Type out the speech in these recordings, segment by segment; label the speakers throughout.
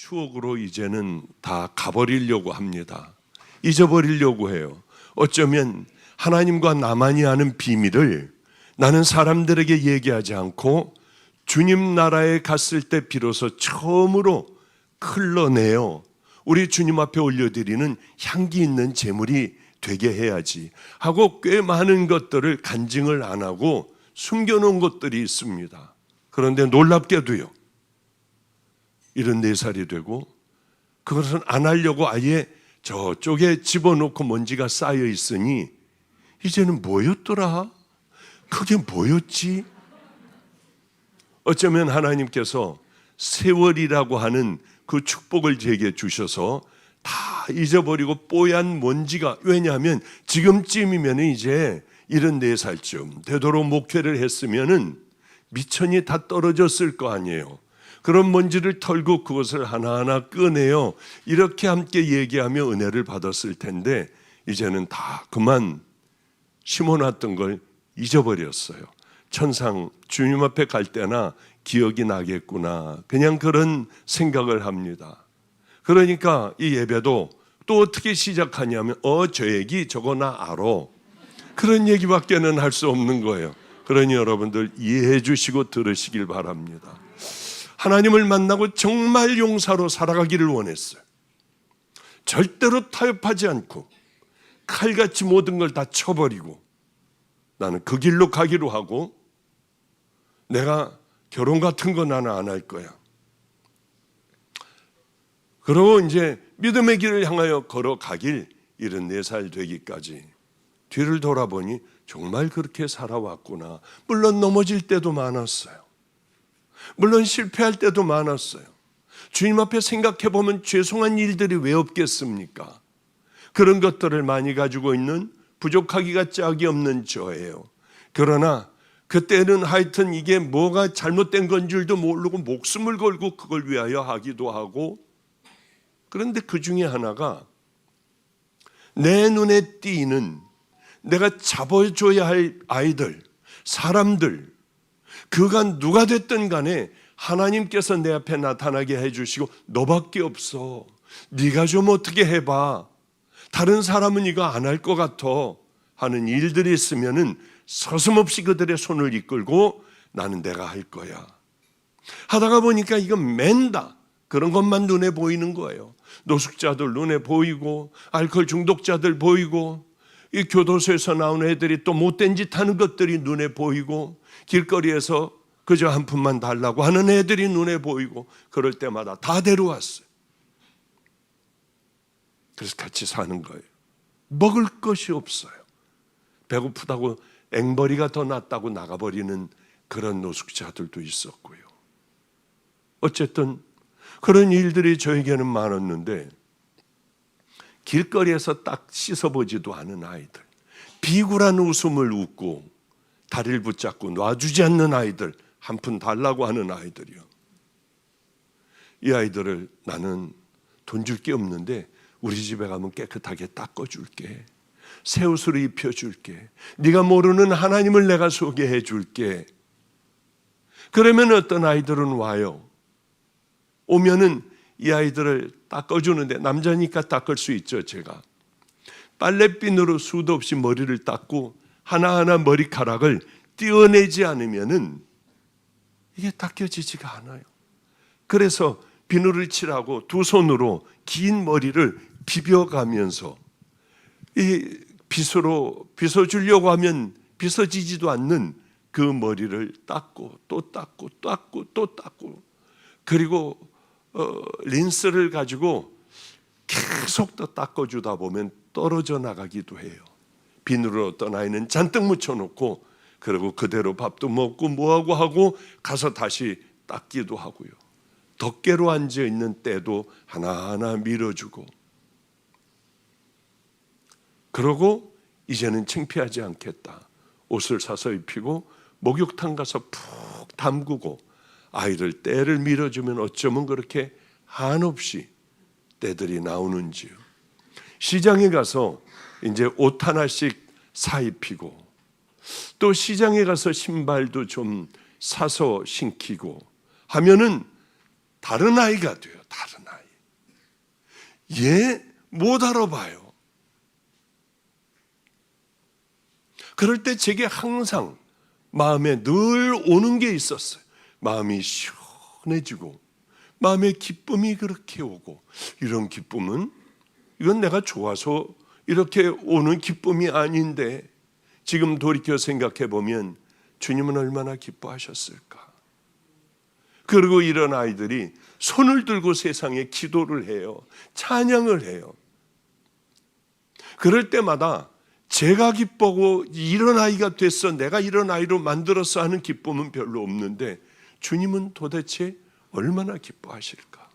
Speaker 1: 추억으로 이제는 다 가버리려고 합니다. 잊어버리려고 해요. 어쩌면 하나님과 나만이 아는 비밀을 나는 사람들에게 얘기하지 않고 주님 나라에 갔을 때 비로소 처음으로 흘러내어 우리 주님 앞에 올려드리는 향기 있는 제물이 되게 해야지 하고 꽤 많은 것들을 간증을 안 하고 숨겨놓은 것들이 있습니다. 그런데 놀랍게도요, 74살이 되고 그것은 안 하려고 아예 저쪽에 집어넣고 먼지가 쌓여 있으니 이제는 뭐였더라? 그게 뭐였지? 어쩌면 하나님께서 세월이라고 하는 그 축복을 제게 주셔서 다 잊어버리고 뽀얀 먼지가, 왜냐하면 지금쯤이면 이제 74살쯤 되도록 목회를 했으면은 미천이 다 떨어졌을 거 아니에요. 그런 먼지를 털고 그것을 하나하나 꺼내요. 이렇게 함께 얘기하며 은혜를 받았을 텐데 이제는 다 그만 심어놨던 걸 잊어버렸어요. 천상 주님 앞에 갈 때나 기억이 나겠구나, 그냥 그런 생각을 합니다. 그러니까 이 예배도 또 어떻게 시작하냐면 저 얘기 저거 나 알아, 그런 얘기밖에는 할 수 없는 거예요. 그러니 여러분들 이해해 주시고 들으시길 바랍니다. 하나님을 만나고 정말 용사로 살아가기를 원했어요. 절대로 타협하지 않고 칼같이 모든 걸 다 쳐버리고 나는 그 길로 가기로 하고, 내가 결혼 같은 거 나는 안 할 거야. 그러고 이제 믿음의 길을 향하여 걸어가길 74살 되기까지 뒤를 돌아보니 정말 그렇게 살아왔구나. 물론 넘어질 때도 많았어요. 물론 실패할 때도 많았어요. 주님 앞에 생각해보면 죄송한 일들이 왜 없겠습니까? 그런 것들을 많이 가지고 있는 부족하기가 짝이 없는 저예요. 그러나 그때는 하여튼 이게 뭐가 잘못된 건 줄도 모르고 목숨을 걸고 그걸 위하여 하기도 하고, 그런데 그 중에 하나가 내 눈에 띄는 내가 잡아줘야 할 아이들, 사람들, 그가 누가 됐든 간에 하나님께서 내 앞에 나타나게 해주시고 너밖에 없어, 네가 좀 어떻게 해봐, 다른 사람은 이거 안 할 것 같아 하는 일들이 있으면은 서슴없이 그들의 손을 이끌고 나는 내가 할 거야. 하다가 보니까 이거 맨다, 그런 것만 눈에 보이는 거예요. 노숙자들 눈에 보이고, 알코올 중독자들 보이고, 이 교도소에서 나오는 애들이 또 못된 짓 하는 것들이 눈에 보이고, 길거리에서 그저 한 푼만 달라고 하는 애들이 눈에 보이고, 그럴 때마다 다 데려왔어요. 그래서 같이 사는 거예요. 먹을 것이 없어요. 배고프다고 앵벌이가 더 낫다고 나가버리는 그런 노숙자들도 있었고요. 어쨌든 그런 일들이 저에게는 많았는데, 길거리에서 딱 씻어보지도 않은 아이들, 비굴한 웃음을 웃고 다리를 붙잡고 놔주지 않는 아이들, 한 푼 달라고 하는 아이들이요. 이 아이들을 나는 돈 줄 게 없는데 우리 집에 가면 깨끗하게 닦아줄게, 새 옷을 입혀줄게, 네가 모르는 하나님을 내가 소개해 줄게. 그러면 어떤 아이들은 와요. 오면은 이 아이들을 닦아주는데, 남자니까 닦을 수 있죠. 제가 빨래비누로 수도 없이 머리를 닦고 하나하나 머리카락을 떼어내지 않으면은 이게 닦여지지가 않아요. 그래서 비누를 칠하고 두 손으로 긴 머리를 비벼가면서 이 빗으로 빗어주려고 하면 빗어지지도 않는 그 머리를 닦고 또 닦고 닦고 또 닦고, 그리고 린스를 가지고 계속 더 닦아주다 보면 떨어져 나가기도 해요. 비누를 어떤 아이는 잔뜩 묻혀놓고 그리고 그대로 밥도 먹고 뭐하고 하고 가서 다시 닦기도 하고요. 덮개로 앉아있는 때도 하나하나 밀어주고, 그러고 이제는 창피하지 않겠다, 옷을 사서 입히고 목욕탕 가서 푹 담그고 아이들 때를 밀어주면 어쩌면 그렇게 한없이 때들이 나오는지요. 시장에 가서 이제 옷 하나씩 사 입히고, 또 시장에 가서 신발도 좀 사서 신기고 하면은 다른 아이가 돼요. 다른 아이. 얘 못 알아봐요. 그럴 때 제게 항상 마음에 늘 오는 게 있었어요. 마음이 시원해지고 마음에 기쁨이 그렇게 오고, 이런 기쁨은 이건 내가 좋아서 이렇게 오는 기쁨이 아닌데, 지금 돌이켜 생각해 보면 주님은 얼마나 기뻐하셨을까. 그리고 이런 아이들이 손을 들고 세상에 기도를 해요. 찬양을 해요. 그럴 때마다 제가 기쁘고 이런 아이가 됐어, 내가 이런 아이로 만들었어 하는 기쁨은 별로 없는데, 주님은 도대체 얼마나 기뻐하실까.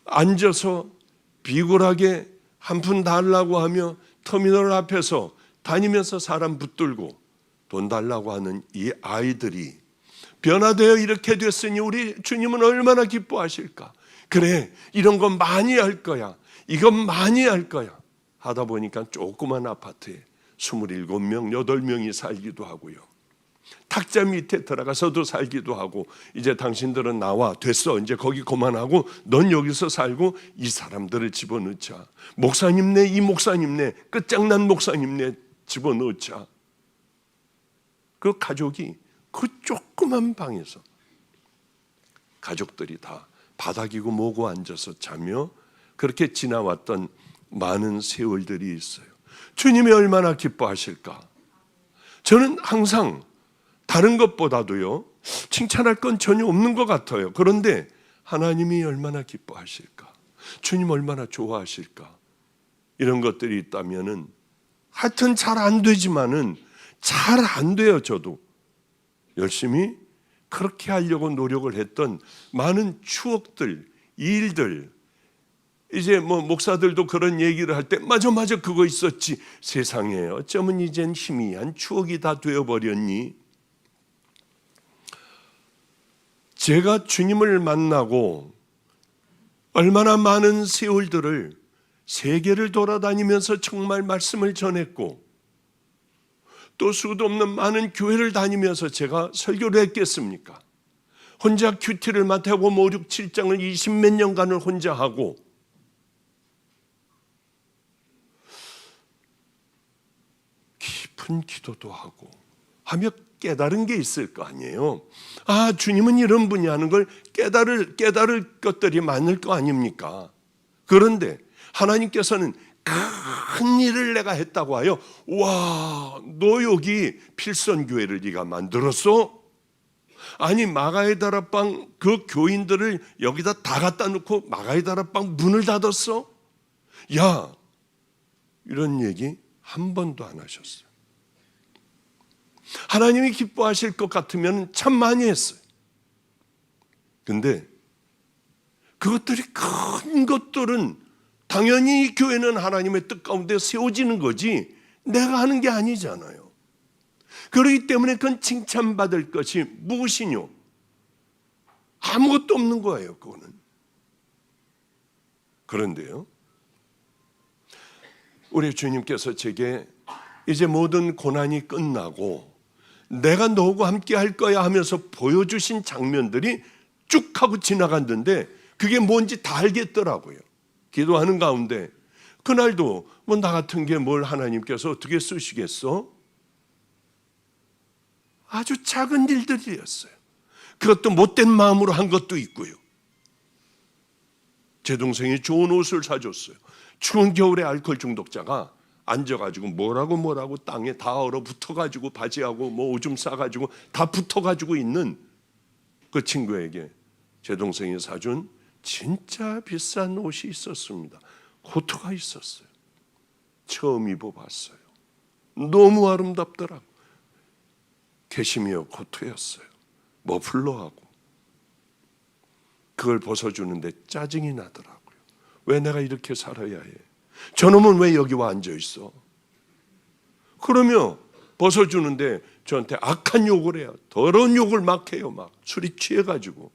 Speaker 1: 앉아서 비굴하게 한 푼 달라고 하며 터미널 앞에서 다니면서 사람 붙들고 돈 달라고 하는 이 아이들이 변화되어 이렇게 됐으니 우리 주님은 얼마나 기뻐하실까. 그래, 이런 거 많이 할 거야, 이건 많이 할 거야 하다 보니까 조그만 아파트에 27명, 8명이 살기도 하고요. 탁자 밑에 들어가서도 살기도 하고, 이제 당신들은 나와, 됐어, 이제 거기 그만하고 넌 여기서 살고 이 사람들을 집어넣자. 목사님네, 이 목사님네, 끝장난 목사님네 집어넣자. 그 가족이 그 조그만 방에서 가족들이 다 바닥이고 뭐고 앉아서 자며 그렇게 지나왔던 많은 세월들이 있어요. 주님이 얼마나 기뻐하실까. 저는 항상 다른 것보다도요, 칭찬할 건 전혀 없는 것 같아요. 그런데 하나님이 얼마나 기뻐하실까, 주님 얼마나 좋아하실까, 이런 것들이 있다면은, 하여튼 잘 안 되지만은 잘 안 돼요. 저도 열심히 그렇게 하려고 노력을 했던 많은 추억들, 일들, 이제 뭐 목사들도 그런 얘기를 할 때 맞아 그거 있었지, 세상에 어쩌면 이젠 희미한 추억이 다 되어버렸니. 제가 주님을 만나고 얼마나 많은 세월들을 세계를 돌아다니면서 정말 말씀을 전했고, 또 수도 없는 많은 교회를 다니면서 제가 설교를 했겠습니까? 혼자 큐티를 마태복음 5, 6, 7장을 20몇 년간을 혼자 하고, 깊은 기도도 하고 하며 깨달은 게 있을 거 아니에요. 아, 주님은 이런 분이 하는 걸 깨달을 것들이 많을 거 아닙니까? 그런데 하나님께서는 큰 일을 내가 했다고 하여, 와, 너 여기 필선교회를 네가 만들었어? 아니, 마가의 다락방 그 교인들을 여기다 다 갖다 놓고 마가의 다락방 문을 닫았어? 야, 이런 얘기 한 번도 안 하셨어요. 하나님이 기뻐하실 것 같으면 참 많이 했어요. 근데 그것들이 큰 것들은 당연히 교회는 하나님의 뜻 가운데 세워지는 거지 내가 하는 게 아니잖아요. 그렇기 때문에 그건 칭찬받을 것이 무엇이뇨? 아무것도 없는 거예요, 그거는. 그런데요, 우리 주님께서 제게 이제 모든 고난이 끝나고 내가 너하고 함께 할 거야 하면서 보여주신 장면들이 쭉 하고 지나갔는데, 그게 뭔지 다 알겠더라고요. 기도하는 가운데 그날도 뭐 나 같은 게 뭘 하나님께서 어떻게 쓰시겠어? 아주 작은 일들이었어요. 그것도 못된 마음으로 한 것도 있고요. 제 동생이 좋은 옷을 사줬어요. 추운 겨울에 알코올 중독자가 앉아가지고 뭐라고 땅에 다 얼어붙어가지고 바지하고 뭐 오줌 싸가지고 다 붙어가지고 있는 그 친구에게 제 동생이 사준 진짜 비싼 옷이 있었습니다. 코트가 있었어요. 처음 입어봤어요. 너무 아름답더라고. 캐시미어 코트였어요. 머플러하고. 그걸 벗어주는데 짜증이 나더라고요. 왜 내가 이렇게 살아야 해? 저놈은 왜 여기 와 앉아 있어? 그러며 벗어주는데 저한테 악한 욕을 해요. 더러운 욕을 막 해요. 막 술이 취해가지고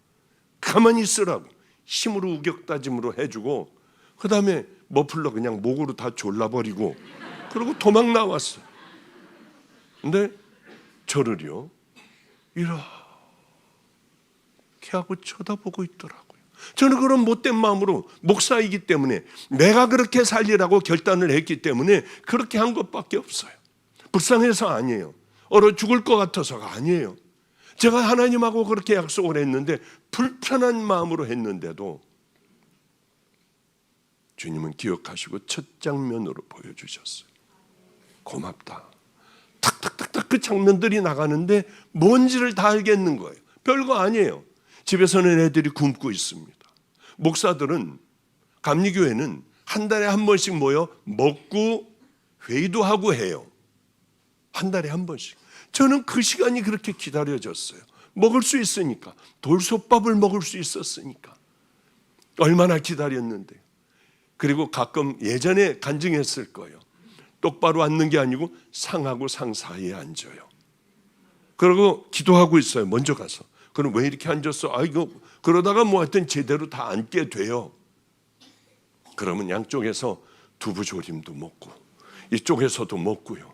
Speaker 1: 가만히 있으라고 힘으로 우격다짐으로 해주고, 그 다음에 머플러 그냥 목으로 다 졸라버리고 그러고 도망 나왔어요. 근데 저를요 이렇게 하고 쳐다보고 있더라고요. 저는 그런 못된 마음으로 목사이기 때문에 내가 그렇게 살리라고 결단을 했기 때문에 그렇게 한 것밖에 없어요. 불쌍해서 아니에요. 얼어 죽을 것 같아서가 아니에요. 제가 하나님하고 그렇게 약속을 했는데 불편한 마음으로 했는데도 주님은 기억하시고 첫 장면으로 보여주셨어요. 고맙다. 탁탁탁탁 그 장면들이 나가는데 뭔지를 다 알겠는 거예요. 별거 아니에요. 집에서는 애들이 굶고 있습니다. 목사들은, 감리교회는 한 달에 한 번씩 모여 먹고 회의도 하고 해요. 한 달에 한 번씩. 저는 그 시간이 그렇게 기다려졌어요. 먹을 수 있으니까. 돌솥밥을 먹을 수 있었으니까. 얼마나 기다렸는데. 그리고 가끔 예전에 간증했을 거예요. 똑바로 앉는 게 아니고 상하고 상 사이에 앉아요. 그리고 기도하고 있어요. 먼저 가서. 그럼 왜 이렇게 앉았어? 이거 그러다가 뭐 하여튼 제대로 다 앉게 돼요. 그러면 양쪽에서 두부조림도 먹고 이쪽에서도 먹고요.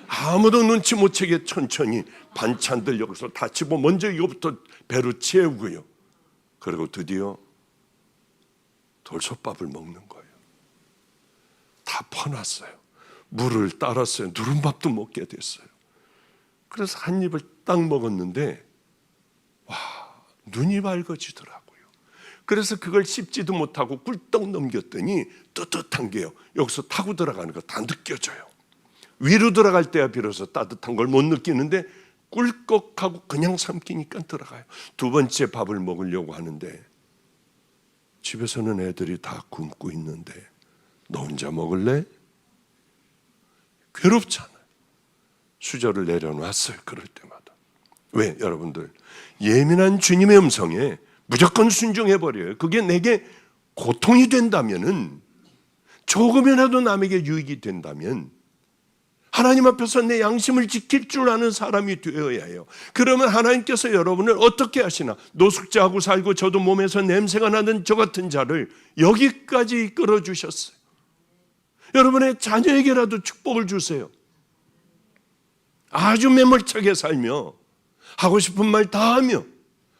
Speaker 1: 아무도 눈치 못 채게 천천히 반찬들 여기서 다 집어 먼저 이거부터 배로 채우고요. 그리고 드디어 돌솥밥을 먹는 거예요. 다 퍼놨어요. 물을 따랐어요. 누른밥도 먹게 됐어요. 그래서 한 입을 딱 먹었는데 와, 눈이 밝아지더라고요. 그래서 그걸 씹지도 못하고 꿀떡 넘겼더니 뜨뜻한 게요. 여기서 타고 들어가는 거 다 느껴져요. 위로 들어갈 때야 비로소 따뜻한 걸 못 느끼는데 꿀꺽하고 그냥 삼키니까 들어가요. 두 번째 밥을 먹으려고 하는데 집에서는 애들이 다 굶고 있는데 너 혼자 먹을래? 괴롭잖아요. 수저를 내려놨어요. 그럴 때마다. 왜? 여러분들 예민한 주님의 음성에 무조건 순종해버려요. 그게 내게 고통이 된다면은, 조금이라도 남에게 유익이 된다면 하나님 앞에서 내 양심을 지킬 줄 아는 사람이 되어야 해요. 그러면 하나님께서 여러분을 어떻게 하시나? 노숙자하고 살고 저도 몸에서 냄새가 나는 저 같은 자를 여기까지 이끌어 주셨어요. 여러분의 자녀에게라도 축복을 주세요. 아주 매몰차게 살며 하고 싶은 말 다 하며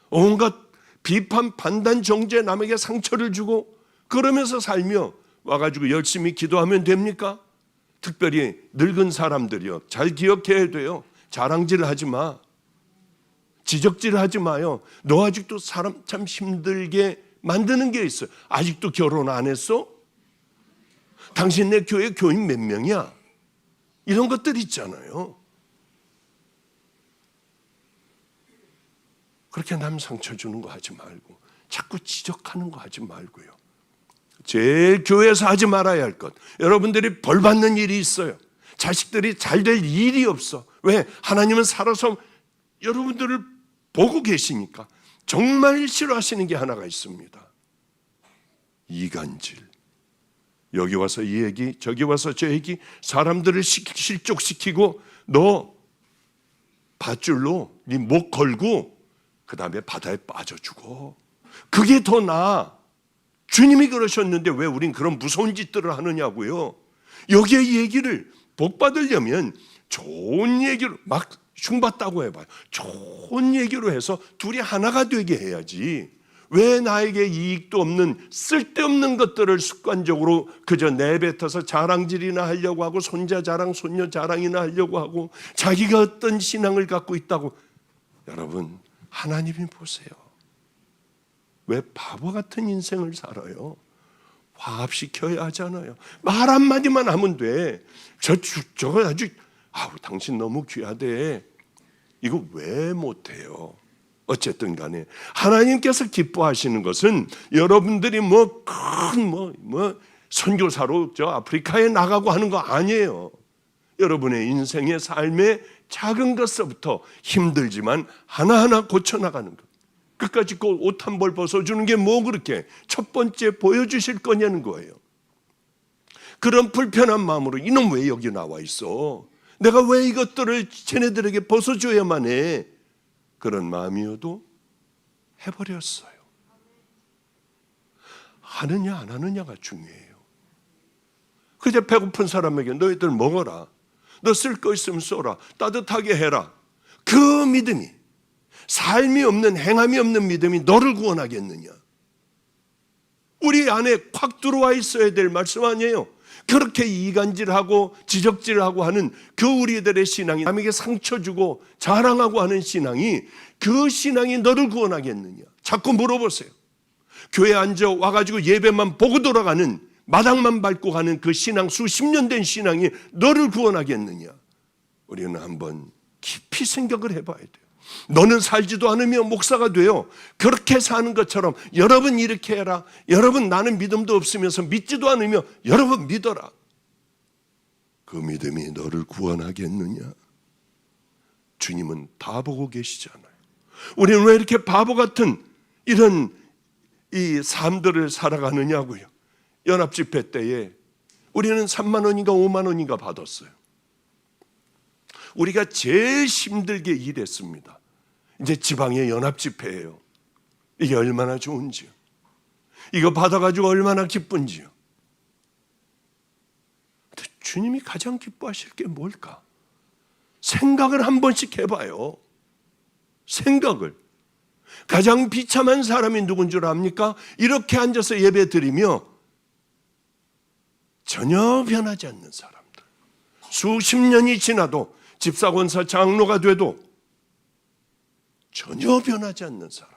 Speaker 1: 온갖 비판, 판단, 정죄, 남에게 상처를 주고 그러면서 살며 와가지고 열심히 기도하면 됩니까? 특별히 늙은 사람들이요. 잘 기억해야 돼요. 자랑질 하지 마. 지적질 하지 마요. 너 아직도 사람 참 힘들게 만드는 게 있어요. 아직도 결혼 안 했어? 당신네 교회 교인 몇 명이야? 이런 것들 있잖아요. 그렇게 남 상처 주는 거 하지 말고 자꾸 지적하는 거 하지 말고요. 제일 교회에서 하지 말아야 할 것. 여러분들이 벌 받는 일이 있어요. 자식들이 잘 될 일이 없어. 왜? 하나님은 살아서 여러분들을 보고 계시니까. 정말 싫어하시는 게 하나가 있습니다. 이간질. 여기 와서 이 얘기, 저기 와서 저 얘기, 사람들을 실족시키고 너 밧줄로 네 목 걸고 그 다음에 바다에 빠져 죽어. 그게 더 나아. 주님이 그러셨는데 왜 우린 그런 무서운 짓들을 하느냐고요. 여기에 이 얘기를 복 받으려면 좋은 얘기로 막 흉봤다고 해봐요. 좋은 얘기로 해서 둘이 하나가 되게 해야지. 왜 나에게 이익도 없는 쓸데없는 것들을 습관적으로 그저 내뱉어서 자랑질이나 하려고 하고 손자 자랑, 손녀 자랑이나 하려고 하고 자기가 어떤 신앙을 갖고 있다고. 여러분, 하나님이 보세요. 왜 바보 같은 인생을 살아요? 화합시켜야 하잖아요. 말 한마디만 하면 돼. 저거 아주 당신 너무 귀하대. 이거 왜 못해요? 어쨌든 간에 하나님께서 기뻐하시는 것은 여러분들이 큰 선교사로 저 아프리카에 나가고 하는 거 아니에요. 여러분의 인생의 삶의 작은 것서부터 힘들지만 하나하나 고쳐나가는 것. 끝까지 그 옷 한 벌 벗어주는 게 뭐 그렇게 첫 번째 보여주실 거냐는 거예요. 그런 불편한 마음으로 이놈 왜 여기 나와 있어? 내가 왜 이것들을 쟤네들에게 벗어줘야만 해? 그런 마음이어도 해버렸어요. 하느냐 안 하느냐가 중요해요. 그저 배고픈 사람에게 너희들 먹어라. 너 쓸 거 있으면 써라. 따뜻하게 해라. 그 믿음이, 삶이 없는, 행함이 없는 믿음이 너를 구원하겠느냐? 우리 안에 콱 들어와 있어야 될 말씀 아니에요. 그렇게 이간질하고 지적질하고 하는 그 우리들의 신앙이 남에게 상처 주고 자랑하고 하는 신앙이, 그 신앙이 너를 구원하겠느냐? 자꾸 물어보세요. 교회 앉아 와가지고 예배만 보고 돌아가는, 마당만 밟고 가는 그 신앙, 수십 년 된 신앙이 너를 구원하겠느냐? 우리는 한번 깊이 생각을 해봐야 돼요. 너는 살지도 않으며 목사가 돼요. 그렇게 사는 것처럼 여러분 이렇게 해라. 여러분 나는 믿음도 없으면서 믿지도 않으며 여러분 믿어라. 그 믿음이 너를 구원하겠느냐? 주님은 다 보고 계시잖아요. 우리는 왜 이렇게 바보 같은 이런 이 삶들을 살아가느냐고요. 연합집회 때에 우리는 3만 원인가 5만 원인가 받았어요. 우리가 제일 힘들게 일했습니다. 이제 지방의 연합집회예요. 이게 얼마나 좋은지요. 이거 받아가지고 얼마나 기쁜지요. 근데 주님이 가장 기뻐하실 게 뭘까? 생각을 한 번씩 해봐요. 생각을. 가장 비참한 사람이 누군 줄 압니까? 이렇게 앉아서 예배 드리며 전혀 변하지 않는 사람들. 수십 년이 지나도 집사권사 장로가 돼도 전혀 변하지 않는 사람,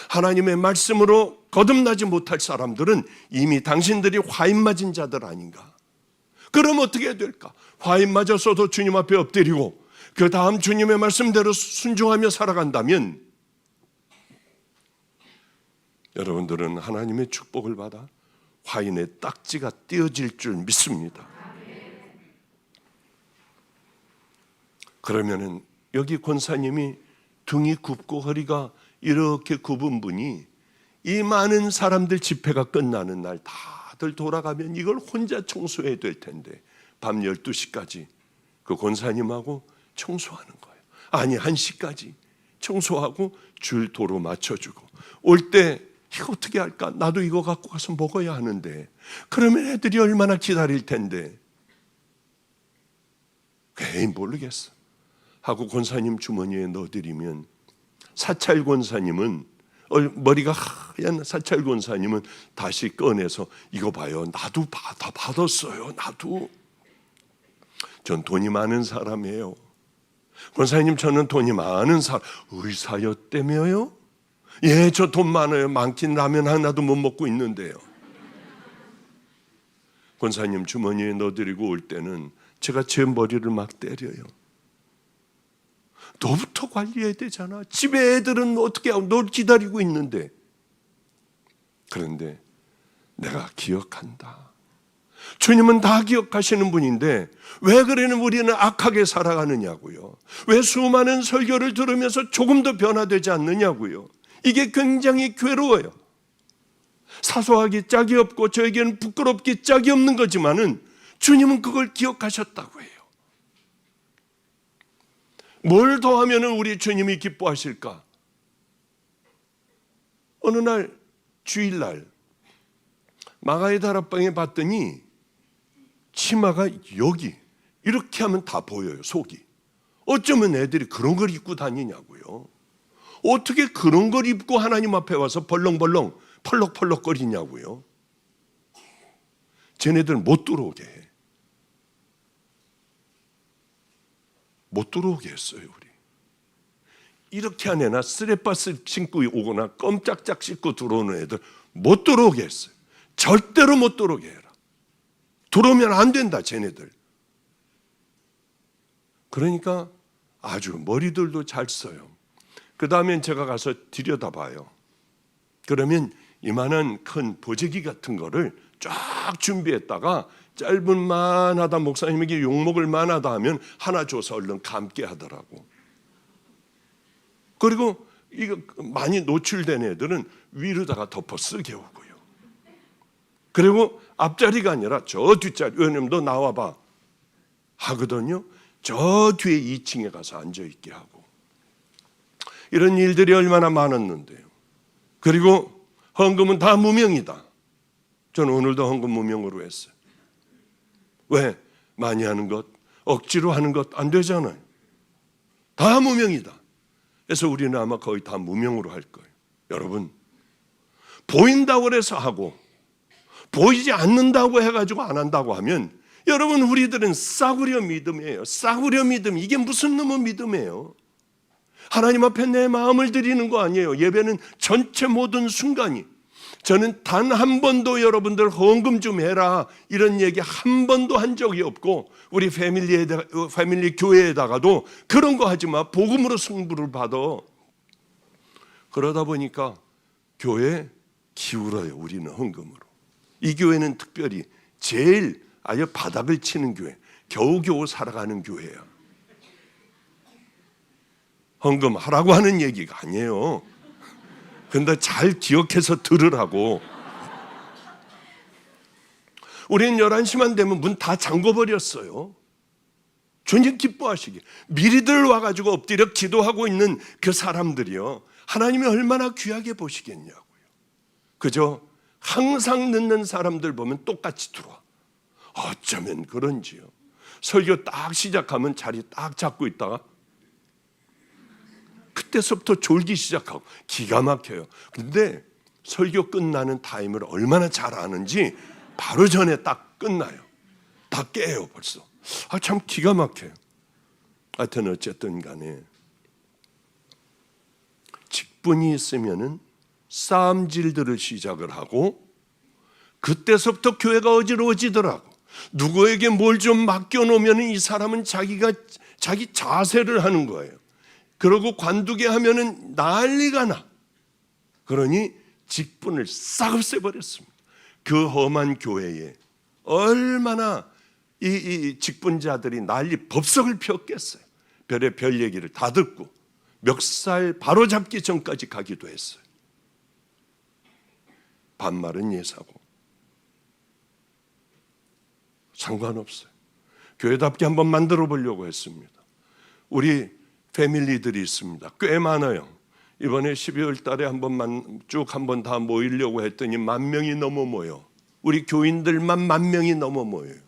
Speaker 1: 하나님의 말씀으로 거듭나지 못할 사람들은 이미 당신들이 화인 맞은 자들 아닌가? 그럼 어떻게 해야 될까? 화인 맞았어도 주님 앞에 엎드리고 그 다음 주님의 말씀대로 순종하며 살아간다면 여러분들은 하나님의 축복을 받아 화인의 딱지가 띄어질 줄 믿습니다. 그러면은 여기 권사님이 등이 굽고 허리가 이렇게 굽은 분이 이 많은 사람들 집회가 끝나는 날 다들 돌아가면 이걸 혼자 청소해야 될 텐데 밤 12시까지 그 권사님하고 청소하는 거예요. 아니 1시까지 청소하고 줄 도로 맞춰주고 올 때 이거 어떻게 할까? 나도 이거 갖고 가서 먹어야 하는데 그러면 애들이 얼마나 기다릴 텐데 에이 모르겠어 하고 권사님 주머니에 넣어드리면 사찰 권사님은 머리가 하얀 사찰 권사님은 다시 꺼내서 이거 봐요. 나도 다 받았어요. 나도. 전 돈이 많은 사람이에요. 권사님 저는 돈이 많은 사람. 의사였다며요? 예, 저 돈 많아요. 많긴 라면 하나도 못 먹고 있는데요. 권사님 주머니에 넣어드리고 올 때는 제가 제 머리를 막 때려요. 너부터 관리해야 되잖아. 집에 애들은 어떻게 하고 널 기다리고 있는데. 그런데 내가 기억한다. 주님은 다 기억하시는 분인데 왜 그러는 우리는 악하게 살아가느냐고요. 왜 수많은 설교를 들으면서 조금 더 변화되지 않느냐고요. 이게 굉장히 괴로워요. 사소하기 짝이 없고 저에게는 부끄럽기 짝이 없는 거지만은 주님은 그걸 기억하셨다고 해요. 뭘 더하면 우리 주님이 기뻐하실까? 어느 날 주일날 마가의 다락방에 봤더니 치마가 여기 이렇게 하면 다 보여요. 속이. 어쩌면 애들이 그런 걸 입고 다니냐고요. 어떻게 그런 걸 입고 하나님 앞에 와서 벌렁벌렁 펄럭펄럭거리냐고요. 쟤네들 못 들어오게 해. 못 들어오게 했어요. 우리 이렇게 한 애나 쓰레빠스 신고 오거나 껌짝짝 씻고 들어오는 애들 못 들어오게 했어요. 절대로 못 들어오게 해라. 들어오면 안 된다. 쟤네들. 그러니까 아주 머리들도 잘 써요. 그 다음엔 제가 가서 들여다봐요. 그러면 이만한 큰 보재기 같은 거를 쫙 준비했다가 짧은 만하다 목사님에게 욕먹을 만하다 하면 하나 줘서 얼른 감게 하더라고. 그리고 이거 많이 노출된 애들은 위로다가 덮어 쓰게 오고요. 그리고 앞자리가 아니라 저 뒷자리, 왜냐면 너 나와봐 하거든요. 저 뒤에 2층에 가서 앉아있게 하고. 이런 일들이 얼마나 많았는데요. 그리고 헌금은 다 무명이다. 저는 오늘도 헌금 무명으로 했어요. 왜? 많이 하는 것, 억지로 하는 것 안 되잖아요. 다 무명이다. 그래서 우리는 아마 거의 다 무명으로 할 거예요. 여러분, 보인다고 해서 하고 보이지 않는다고 해가지고 안 한다고 하면 여러분, 우리들은 싸구려 믿음이에요. 싸구려 믿음. 이게 무슨 놈의 믿음이에요? 하나님 앞에 내 마음을 드리는 거 아니에요. 예배는 전체 모든 순간이. 저는 단 한 번도 여러분들 헌금 좀 해라 이런 얘기 한 번도 한 적이 없고, 우리 패밀리 교회에다가도 그런 거 하지 마, 복음으로 승부를 받아. 그러다 보니까 교회 기울어요. 우리는 헌금으로. 이 교회는 특별히 제일 아예 바닥을 치는 교회, 겨우겨우 살아가는 교회야. 헌금하라고 하는 얘기가 아니에요. 근데 잘 기억해서 들으라고. 우리는 11시만 되면 문 다 잠궈버렸어요. 주님 기뻐하시게. 미리들 와가지고 엎드려 기도하고 있는 그 사람들이요, 하나님이 얼마나 귀하게 보시겠냐고요. 그저 항상 늦는 사람들 보면 똑같이 들어와. 어쩌면 그런지요. 설교 딱 시작하면 자리 딱 잡고 있다가 그때서부터 졸기 시작하고 기가 막혀요. 근데 설교 끝나는 타임을 얼마나 잘 아는지 바로 전에 딱 끝나요. 다 깨요 벌써. 참 기가 막혀요. 하여튼 어쨌든 간에 직분이 있으면은 싸움질들을 시작을 하고, 그때서부터 교회가 어지러워지더라고. 누구에게 뭘 좀 맡겨놓으면 이 사람은 자기 자세를 하는 거예요. 그러고 관두게 하면은 난리가 나. 그러니 직분을 싹 없애버렸습니다. 그 험한 교회에 얼마나 이 직분자들이 난리 법석을 폈겠어요. 별의 별 얘기를 다 듣고 멱살 바로 잡기 전까지 가기도 했어요. 반말은 예사고 상관없어요. 교회답게 한번 만들어 보려고 했습니다. 우리 패밀리들이 있습니다. 꽤 많아요. 이번에 12월 달에 한번 다 모이려고 했더니 10,000명이 넘어 모여. 우리 교인들만 10,000명이 넘어 모여요.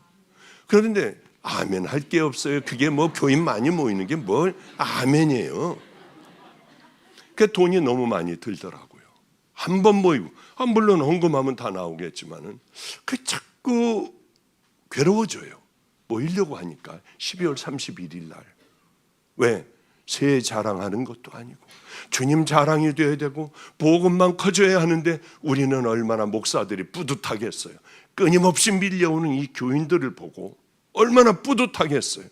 Speaker 1: 그런데 아멘 할 게 없어요. 그게 뭐 교인 많이 모이는 게 뭘 아멘이에요. 그 돈이 너무 많이 들더라고요. 한 번 모이고, 물론 헌금하면 다 나오겠지만은 그 자꾸 괴로워져요. 모이려고 하니까 12월 31일 날. 왜? 새 자랑하는 것도 아니고 주님 자랑이 돼야 되고 복음만 커져야 하는데, 우리는 얼마나 목사들이 뿌듯하겠어요. 끊임없이 밀려오는 이 교인들을 보고 얼마나 뿌듯하겠어요.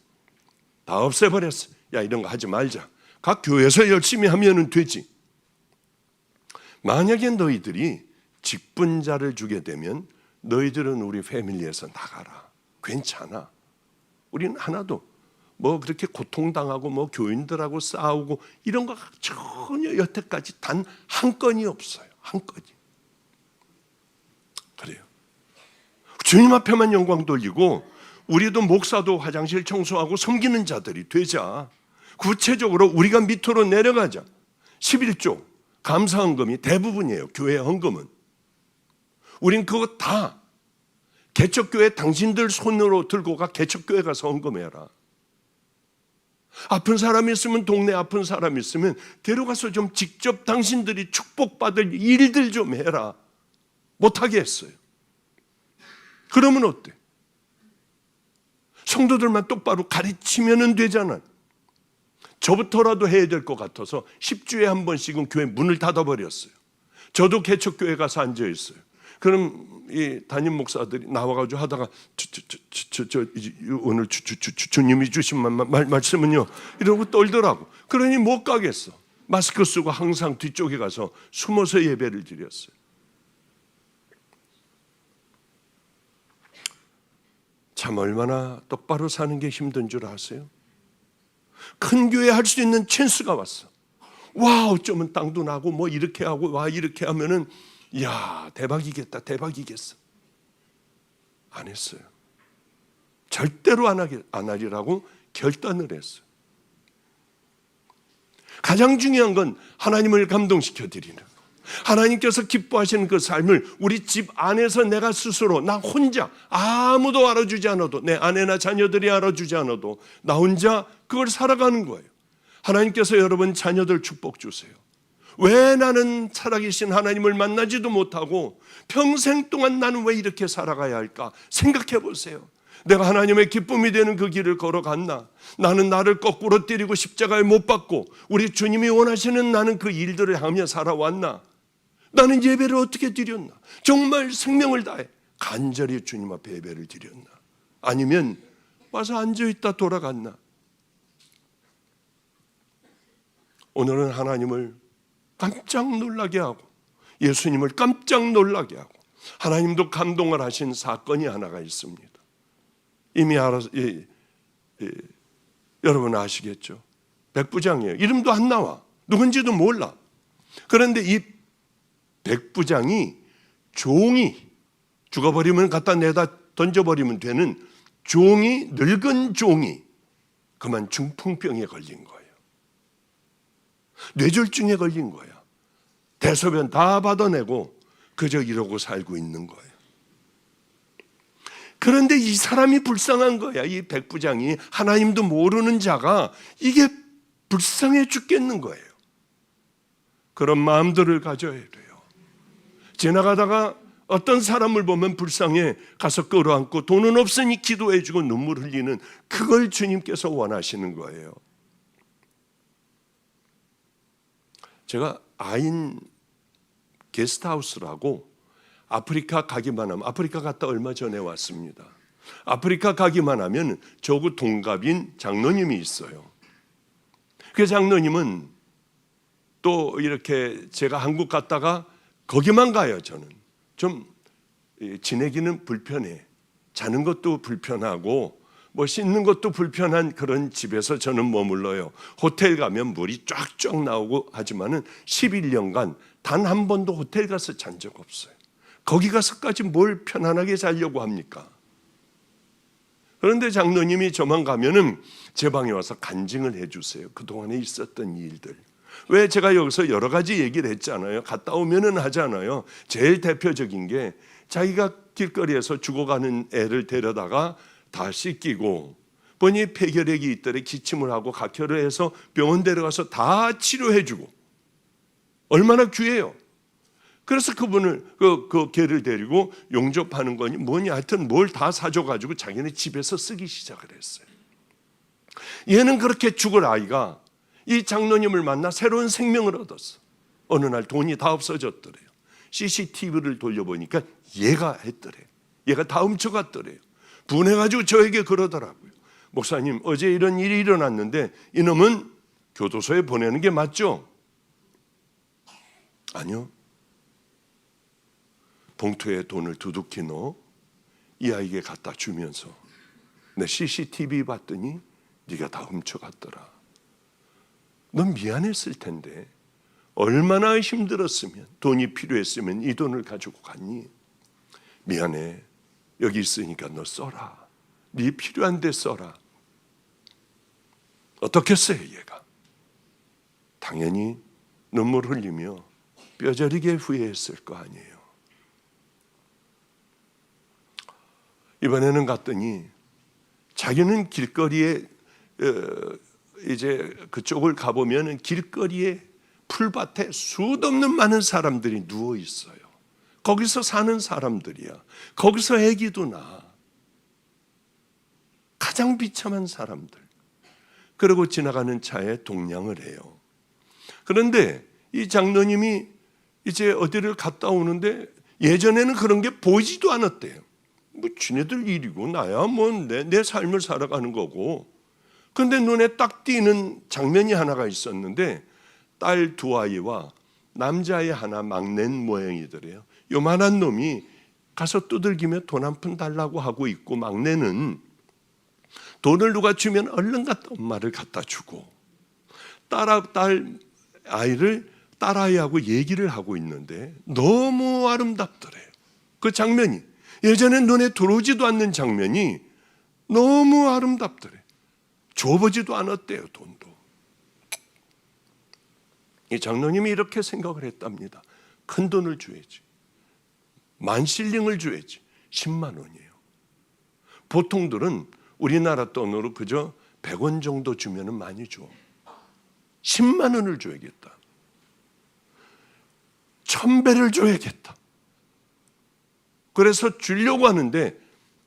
Speaker 1: 다 없애버렸어요. 야, 이런 거 하지 말자. 각 교회에서 열심히 하면 되지. 만약에 너희들이 직분자를 주게 되면 너희들은 우리 패밀리에서 나가라. 괜찮아. 우리는 하나도 뭐 그렇게 고통당하고 뭐 교인들하고 싸우고 이런 거 전혀 여태까지 단 한 건이 없어요. 한 건이. 그래요. 주님 앞에만 영광 돌리고, 우리도 목사도 화장실 청소하고 섬기는 자들이 되자. 구체적으로 우리가 밑으로 내려가자. 11조 감사헌금이 대부분이에요. 교회 헌금은. 우린 그거 다 개척교회 당신들 손으로 들고 가 개척교회 가서 헌금해라. 아픈 사람이 있으면, 동네 아픈 사람이 있으면 데려가서 좀 직접 당신들이 축복받을 일들 좀 해라. 못하게 했어요. 그러면 어때? 성도들만 똑바로 가르치면 되잖아. 저부터라도 해야 될 것 같아서 10주에 한 번씩은 교회 문을 닫아버렸어요. 저도 개척교회 가서 앉아있어요. 그럼 이 담임 목사들이 나와가지고 하다가 오늘 주님이 주신 말씀은요 이러고 떨더라고. 그러니 못 가겠어. 마스크 쓰고 항상 뒤쪽에 가서 숨어서 예배를 드렸어요. 참 얼마나 똑바로 사는 게 힘든 줄 아세요? 큰 교회 할 수 있는 찬스가 왔어. 와, 어쩌면 땅도 나고 뭐 이렇게 하고 와 이렇게 하면은 야, 대박이겠다, 대박이겠어. 안 했어요. 절대로 안 하리라고 결단을 했어요. 가장 중요한 건 하나님을 감동시켜 드리는 거. 하나님께서 기뻐하시는 그 삶을 우리 집 안에서 내가 스스로, 나 혼자, 아무도 알아주지 않아도, 내 아내나 자녀들이 알아주지 않아도 나 혼자 그걸 살아가는 거예요. 하나님께서 여러분 자녀들 축복 주세요. 왜 나는 살아계신 하나님을 만나지도 못하고 평생 동안 나는 왜 이렇게 살아가야 할까? 생각해 보세요. 내가 하나님의 기쁨이 되는 그 길을 걸어갔나? 나는 나를 거꾸로 때리고 십자가에 못 박고 우리 주님이 원하시는 나는 그 일들을 하며 살아왔나? 나는 예배를 어떻게 드렸나? 정말 생명을 다해 간절히 주님 앞에 예배를 드렸나? 아니면 와서 앉아있다 돌아갔나? 오늘은 하나님을 깜짝 놀라게 하고 예수님을 깜짝 놀라게 하고 하나님도 감동을 하신 사건이 하나가 있습니다. 이미 알아서 여러분 아시겠죠? 백부장이에요. 이름도 안 나와. 누군지도 몰라. 그런데 이 백부장이 종이 죽어버리면 갖다 내다 던져버리면 되는 종이, 늙은 종이 그만 중풍병에 걸린 거예요. 뇌졸중에 걸린 거야. 대소변 다 받아내고 그저 이러고 살고 있는 거예요. 그런데 이 사람이 불쌍한 거야. 이 백부장이, 하나님도 모르는 자가 이게 불쌍해 죽겠는 거예요. 그런 마음들을 가져야 돼요. 지나가다가 어떤 사람을 보면 불쌍해 가서 끌어안고 돈은 없으니 기도해주고 눈물 흘리는, 그걸 주님께서 원하시는 거예요. 제가 아인 게스트하우스라고 아프리카 가기만 하면, 아프리카 갔다 얼마 전에 왔습니다. 아프리카 가기만 하면 저구 동갑인 장로님이 있어요. 그 장로님은 또 이렇게 제가 한국 갔다가 거기만 가요. 저는 좀 지내기는 불편해. 자는 것도 불편하고 뭐 씻는 것도 불편한 그런 집에서 저는 머물러요. 호텔 가면 물이 쫙쫙 나오고 하지만은 11년간 단 한 번도 호텔 가서 잔 적 없어요. 거기 가서까지 뭘 편안하게 자려고 합니까? 그런데 장로님이 저만 가면은 제 방에 와서 간증을 해주세요. 그동안에 있었던 일들. 왜 제가 여기서 여러 가지 얘기를 했잖아요. 갔다 오면은 하잖아요. 제일 대표적인 게 자기가 길거리에서 죽어가는 애를 데려다가 다 씻기고 보니 폐결핵이 있더래 기침을 하고 각혈을 해서 병원 데려가서 다 치료해주고 얼마나 귀해요. 그래서 그분을 그 개를 데리고 용접하는 거니 뭐니 하여튼 뭘 다 사줘가지고 자기네 집에서 쓰기 시작을 했어요. 얘는 그렇게 죽을 아이가 이 장로님을 만나 새로운 생명을 얻었어. 어느 날 돈이 다 없어졌더래요. CCTV를 돌려보니까 얘가 했더래. 얘가 다 훔쳐갔더래요. 분해가지고 저에게 그러더라고요. 목사님, 어제 이런 일이 일어났는데 이놈은 교도소에 보내는 게 맞죠? 아니요. 봉투에 돈을 두둑히 넣어 이 아이에게 갖다 주면서 내 CCTV 봤더니 네가 다 훔쳐갔더라. 넌 미안했을 텐데 얼마나 힘들었으면, 돈이 필요했으면 이 돈을 가지고 갔니? 미안해. 여기 있으니까 너 써라. 네 필요한 데 써라. 어떻게 써요 얘가? 당연히 눈물 흘리며 뼈저리게 후회했을 거 아니에요. 이번에는 갔더니 자기는 길거리에 이제 그쪽을 가보면 길거리에 풀밭에 수도 없는 많은 사람들이 누워 있어요. 거기서 사는 사람들이야. 거기서 애기도 낳아. 가장 비참한 사람들. 그리고 지나가는 차에 동냥을 해요. 그런데 이 장로님이 이제 어디를 갔다 오는데 예전에는 그런 게 보이지도 않았대요. 뭐 지네들 일이고 나야 뭐 내 삶을 살아가는 거고. 그런데 눈에 딱 띄는 장면이 하나가 있었는데 딸 두 아이와 남자아이 하나 막낸 모양이더래요. 요만한 놈이 가서 두들기며 돈 한 푼 달라고 하고 있고, 막내는 돈을 누가 주면 얼른 갖다 엄마를 갖다 주고, 딸 아이를 딸아이하고 얘기를 하고 있는데 너무 아름답더래요. 그 장면이 예전엔 눈에 들어오지도 않는 장면이 너무 아름답더래. 줘보지도 않았대요. 돈도. 이 장로님이 이렇게 생각을 했답니다. 큰 돈을 줘야지. 10,000실링을 줘야지. 10만 원이에요. 보통들은 우리나라 돈으로 그저 100원 정도 주면 많이 줘. 10만 원을 줘야겠다. 1000배를 줘야겠다. 그래서 주려고 하는데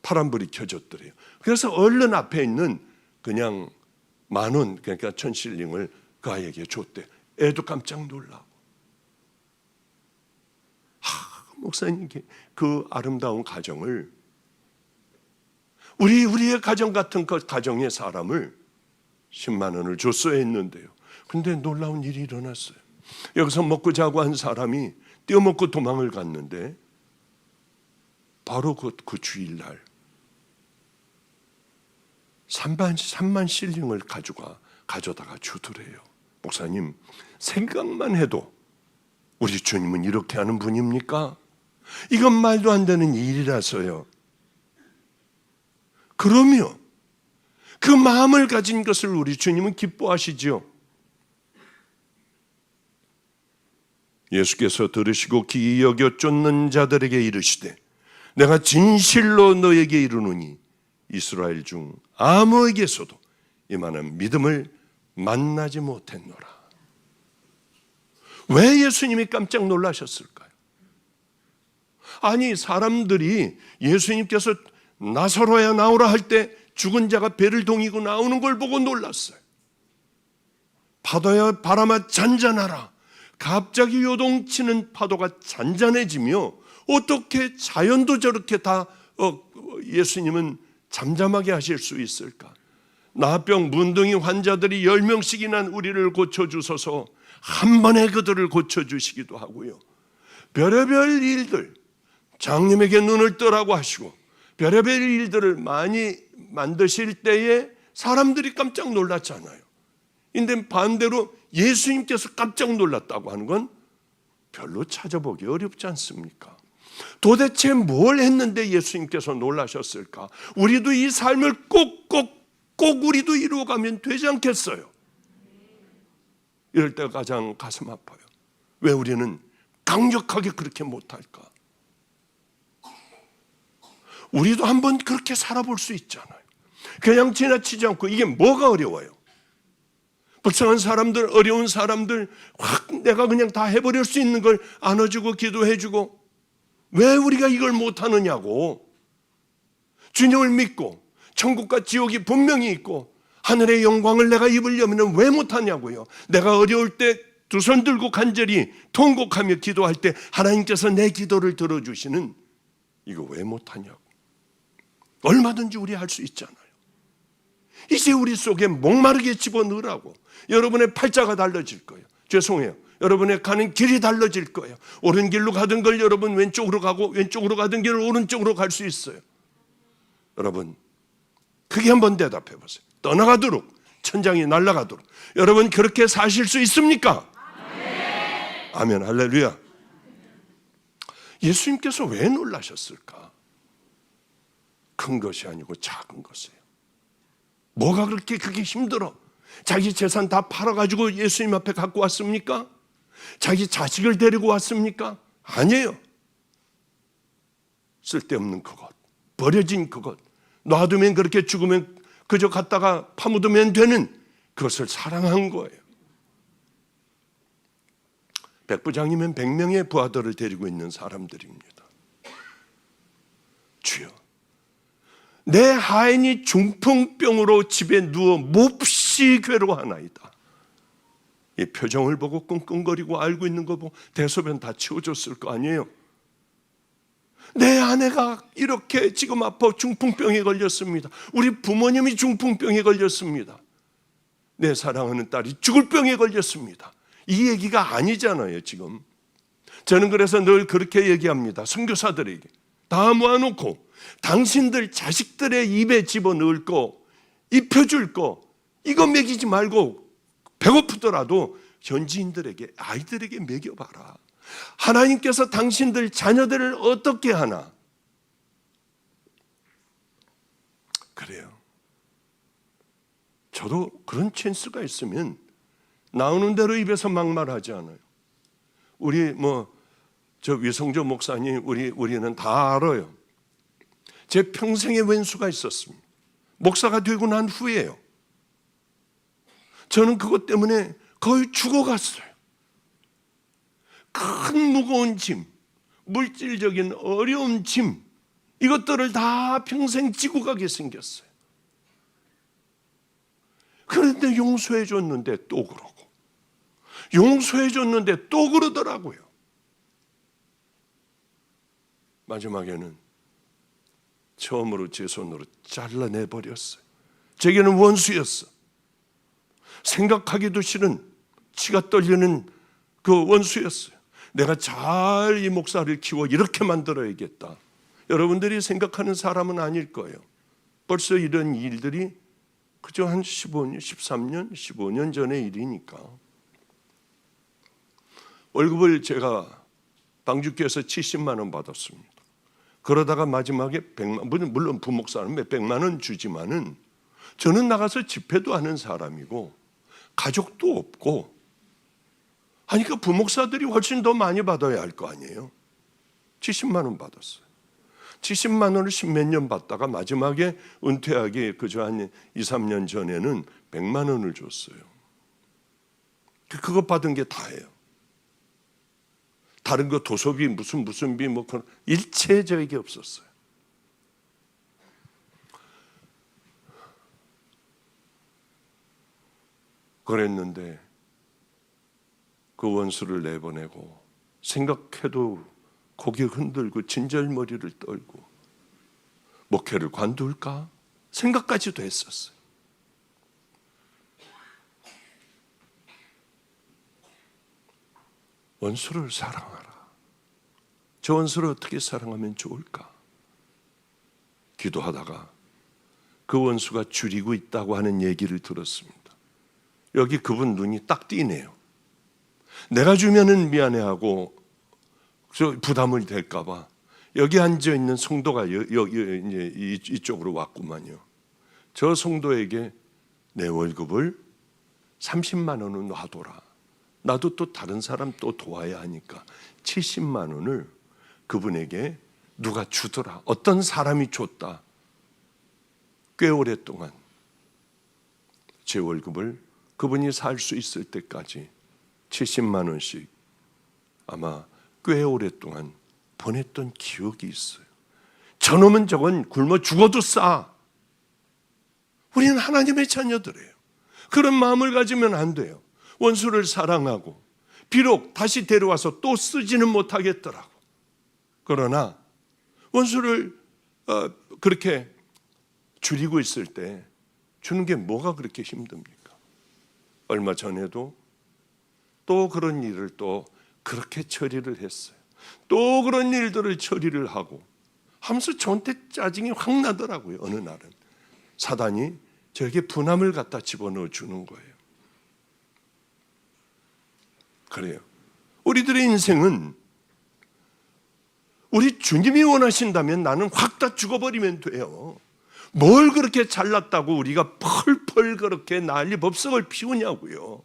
Speaker 1: 파란불이 켜졌더래요. 그래서 얼른 앞에 있는 그냥 10,000원, 그러니까 1000실링을 그 아이에게 줬대. 애도 깜짝 놀라고. 목사님, 그 아름다운 가정을, 우리의 가정 같은 그 가정의 사람을 10만 원을 줬어야 했는데요. 근데 놀라운 일이 일어났어요. 여기서 먹고 자고 한 사람이 떼어먹고 도망을 갔는데 바로 그 주일날 3만 실링을 가져다가 주더래요. 목사님, 생각만 해도 우리 주님은 이렇게 하는 분입니까? 이건 말도 안 되는 일이라서요. 그러며 그 마음을 가진 것을 우리 주님은 기뻐하시지요. 예수께서 들으시고 기이 여겨 쫓는 자들에게 이르시되 내가 진실로 너에게 이르노니 이스라엘 중 아무에게서도 이만한 믿음을 만나지 못했노라. 왜 예수님이 깜짝 놀라셨을까요? 아니, 사람들이 예수님께서 나사로야 나오라 할 때 죽은 자가 배를 동이고 나오는 걸 보고 놀랐어요. 파도야 바람아 잔잔하라. 갑자기 요동치는 파도가 잔잔해지며 어떻게 자연도 저렇게 다 예수님은 잠잠하게 하실 수 있을까? 나병, 문둥이 환자들이 10명씩이나 우리를 고쳐주셔서 한 번에 그들을 고쳐주시기도 하고요. 별의별 일들, 장님에게 눈을 뜨라고 하시고 별의별 일들을 많이 만드실 때에 사람들이 깜짝 놀랐잖아요. 근데 반대로 예수님께서 깜짝 놀랐다고 하는 건 별로 찾아보기 어렵지 않습니까? 도대체 뭘 했는데 예수님께서 놀라셨을까? 우리도 이 삶을 꼭 우리도 이루어가면 되지 않겠어요? 이럴 때가 가장 가슴 아파요. 왜 우리는 강력하게 그렇게 못할까? 우리도 한번 그렇게 살아볼 수 있잖아요. 그냥 지나치지 않고. 이게 뭐가 어려워요? 불쌍한 사람들, 어려운 사람들 확 내가 그냥 다 해버릴 수 있는 걸 안아주고 기도해주고, 왜 우리가 이걸 못하느냐고. 주님을 믿고 천국과 지옥이 분명히 있고 하늘의 영광을 내가 입으려면 왜 못하냐고요. 내가 어려울 때 두 손 들고 간절히 통곡하며 기도할 때 하나님께서 내 기도를 들어주시는 이거 왜 못하냐고. 얼마든지 우리 할 수 있잖아요. 이제 우리 속에 목마르게 집어넣으라고. 여러분의 팔자가 달라질 거예요. 죄송해요. 여러분의 가는 길이 달라질 거예요. 옳은 길로 가던 걸 여러분 왼쪽으로 가고 왼쪽으로 가던 길을 오른쪽으로 갈 수 있어요. 여러분 크게 한번 대답해 보세요. 떠나가도록, 천장이 날아가도록 여러분 그렇게 사실 수 있습니까? 아멘. 할렐루야. 예수님께서 왜 놀라셨을까? 큰 것이 아니고 작은 것이에요. 뭐가 그렇게 그게 힘들어? 자기 재산 다 팔아가지고 예수님 앞에 갖고 왔습니까? 자기 자식을 데리고 왔습니까? 아니에요. 쓸데없는 그것, 버려진 그것, 놔두면 그렇게 죽으면 그저 갖다가 파묻으면 되는 그것을 사랑한 거예요. 백부장이면 100명의 부하들을 데리고 있는 사람들입니다. 주여, 내 하인이 중풍병으로 집에 누워 몹시 괴로워하나이다. 이 표정을 보고 끙끙거리고 알고 있는 거 보고 대소변 다 치워줬을 거 아니에요. 내 아내가 이렇게 지금 아파 중풍병에 걸렸습니다. 우리 부모님이 중풍병에 걸렸습니다. 내 사랑하는 딸이 죽을 병에 걸렸습니다. 이 얘기가 아니잖아요. 지금 저는 그래서 늘 그렇게 얘기합니다. 선교사들에게 다 모아놓고 당신들 자식들의 입에 집어넣을 거, 입혀줄 거 이거 먹이지 말고 배고프더라도 현지인들에게, 아이들에게 먹여봐라. 하나님께서 당신들 자녀들을 어떻게 하나? 그래요. 저도 그런 찬스가 있으면 나오는 대로 입에서 막말하지 않아요. 우리 저 위성조 목사님 우리는 다 알아요. 제 평생의 왼수가 있었습니다. 목사가 되고 난 후에요. 저는 그것 때문에 거의 죽어갔어요. 큰 무거운 짐, 물질적인 어려운 짐, 이것들을 다 평생 지고 가게 생겼어요. 그런데 용서해 줬는데 또 그러고, 용서해 줬는데 또 그러더라고요. 마지막에는 처음으로 제 손으로 잘라내 버렸어요. 제게는 원수였어. 생각하기도 싫은, 치가 떨리는 그 원수였어요. 내가 잘 이 목사를 키워 이렇게 만들어야겠다. 여러분들이 생각하는 사람은 아닐 거예요. 벌써 이런 일들이 그저 한 15년, 13년, 15년 전의 일이니까. 월급을 제가 방주교에서 70만 원 받았습니다. 그러다가 마지막에 100만, 물론 부목사는 몇 백만 원 주지만은 저는 나가서 집회도 하는 사람이고 가족도 없고 하니까 부목사들이 훨씬 더 많이 받아야 할 거 아니에요. 70만 원 받았어요. 70만 원을 10몇 년 받다가 마지막에 은퇴하기 그저 한 2, 3년 전에는 100만 원을 줬어요. 그거 받은 게 다예요. 다른 거 도서비 무슨 비 뭐 일체 저에게 없었어요. 그랬는데 그 원수를 내보내고 생각해도 고개 흔들고 진절머리를 떨고 목회를 관둘까 생각까지도 했었어요. 원수를 사랑하라. 저 원수를 어떻게 사랑하면 좋을까? 기도하다가 그 원수가 줄이고 있다고 하는 얘기를 들었습니다. 여기 그분 눈이 딱 띄네요. 내가 주면은 미안해하고 부담을 될까 봐 여기 앉아 있는 성도가 여기 이쪽으로 왔구만요. 저 성도에게 내 월급을 30만 원은 놔둬라. 나도 또 다른 사람 또 도와야 하니까 70만 원을 그분에게 누가 주더라. 어떤 사람이 줬다. 꽤 오랫동안 제 월급을 그분이 살 수 있을 때까지 70만 원씩 아마 꽤 오랫동안 보냈던 기억이 있어요. 저놈은 저건 굶어 죽어도 싸. 우리는 하나님의 자녀들이에요. 그런 마음을 가지면 안 돼요. 원수를 사랑하고 비록 다시 데려와서 또 쓰지는 못하겠더라고. 그러나 원수를 그렇게 줄이고 있을 때 주는 게 뭐가 그렇게 힘듭니까? 얼마 전에도 또 그런 일을 또 그렇게 처리를 했어요. 또 그런 일들을 처리를 하고 하면서 저한테 짜증이 확 나더라고요. 어느 날은 사단이 저에게 분함을 갖다 집어넣어 주는 거예요. 그래요. 우리들의 인생은 우리 주님이 원하신다면 나는 확 다 죽어버리면 돼요. 뭘 그렇게 잘났다고 우리가 펄펄 그렇게 난리 법석을 피우냐고요.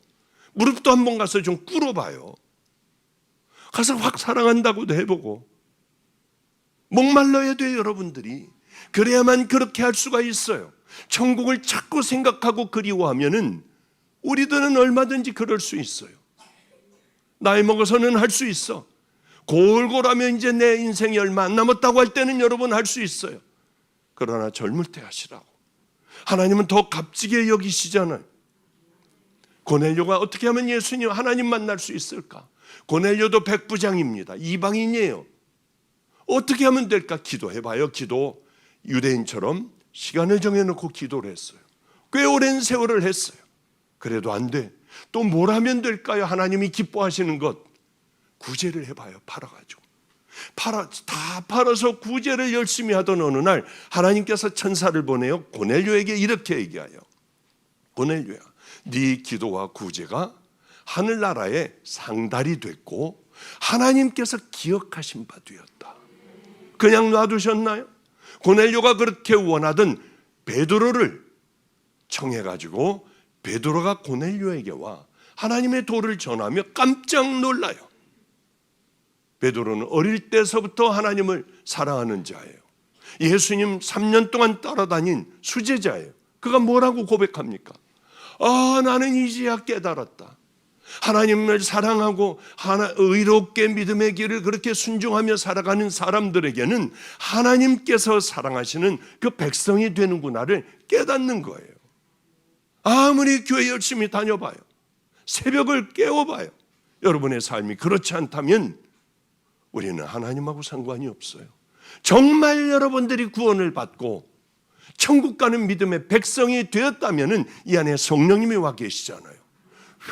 Speaker 1: 무릎도 한번 가서 좀 꿇어봐요. 가서 확 사랑한다고도 해보고. 목말라야 돼요, 여러분들이. 그래야만 그렇게 할 수가 있어요. 천국을 자꾸 생각하고 그리워하면은 우리들은 얼마든지 그럴 수 있어요. 나이 먹어서는 할 수 있어. 골골하면 이제 내 인생이 얼마 안 남았다고 할 때는 여러분 할 수 있어요. 그러나 젊을 때 하시라고. 하나님은 더 값지게 여기시잖아요. 고넬료가 어떻게 하면 예수님 하나님 만날 수 있을까? 고넬료도 백부장입니다. 이방인이에요. 어떻게 하면 될까? 기도해봐요. 기도. 유대인처럼 시간을 정해놓고 기도를 했어요. 꽤 오랜 세월을 했어요. 그래도 안 돼. 또 뭘 하면 될까요? 하나님이 기뻐하시는 것. 구제를 해봐요. 팔아가지고. 다 팔아서 구제를 열심히 하던 어느 날 하나님께서 천사를 보내요. 고넬료에게 이렇게 얘기해요. 고넬료야, 네 기도와 구제가 하늘나라에 상달이 됐고 하나님께서 기억하신 바 되었다. 그냥 놔두셨나요? 고넬료가 그렇게 원하던 베드로를 청해가지고 베드로가 고넬료에게 와 하나님의 도를 전하며 깜짝 놀라요. 베드로는 어릴 때서부터 하나님을 사랑하는 자예요. 예수님 3년 동안 따라다닌 수제자예요. 그가 뭐라고 고백합니까? 나는 이제야 깨달았다. 하나님을 사랑하고 의롭게 믿음의 길을 그렇게 순종하며 살아가는 사람들에게는 하나님께서 사랑하시는 그 백성이 되는구나를 깨닫는 거예요. 아무리 교회 열심히 다녀봐요, 새벽을 깨워봐요, 여러분의 삶이 그렇지 않다면 우리는 하나님하고 상관이 없어요. 정말 여러분들이 구원을 받고 천국 가는 믿음의 백성이 되었다면 이 안에 성령님이 와 계시잖아요.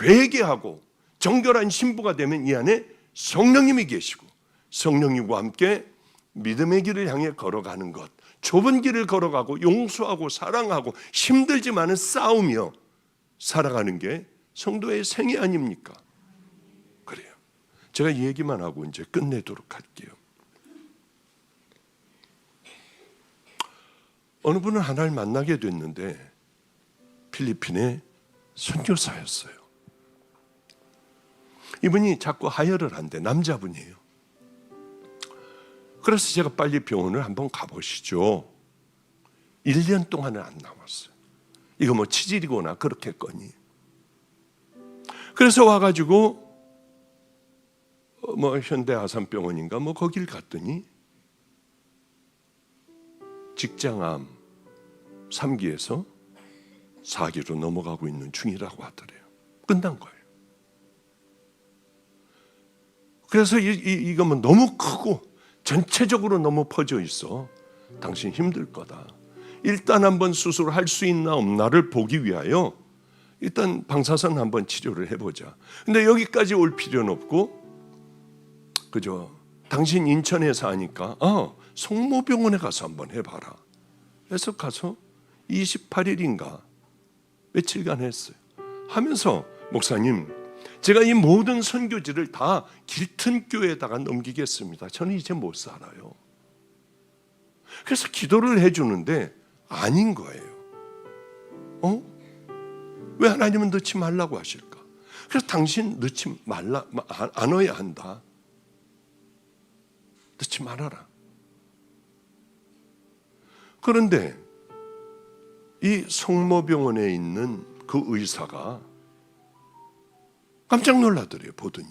Speaker 1: 회개하고 정결한 신부가 되면 이 안에 성령님이 계시고, 성령님과 함께 믿음의 길을 향해 걸어가는 것, 좁은 길을 걸어가고 용서하고 사랑하고 힘들지만은 싸우며 살아가는 게 성도의 생애 아닙니까? 그래요. 제가 이 얘기만 하고 이제 끝내도록 할게요. 어느 분은 하나를 만나게 됐는데 필리핀의 선교사였어요. 이분이 자꾸 하혈을 한대. 남자분이에요. 그래서 제가 빨리 병원을 한번 가보시죠. 1년 동안은 안 나왔어요. 이거 뭐 치질이거나 그렇겠거니. 그래서 와가지고 뭐 현대아산병원인가 뭐 거길 갔더니 직장암 3기에서 4기로 넘어가고 있는 중이라고 하더래요. 끝난 거예요. 그래서 이거 뭐 너무 크고 전체적으로 너무 퍼져 있어. 당신 힘들 거다. 일단 한번 수술을 할 수 있나 없나를 보기 위하여 일단 방사선 한번 치료를 해보자. 근데 여기까지 올 필요는 없고, 그죠? 당신 인천에 사니까 성모병원에 가서 한번 해봐라. 그래서 가서 28일인가 며칠간 했어요. 하면서 목사님, 제가 이 모든 선교지를 다 길튼 교회에다가 넘기겠습니다. 저는 이제 못 살아요. 그래서 기도를 해주는데 아닌 거예요. 왜 하나님은 넣지 말라고 하실까? 그래서 당신 넣지 말라, 안 넣어야 한다. 넣지 말아라. 그런데 이 성모병원에 있는 그 의사가 깜짝 놀라더래요. 보더니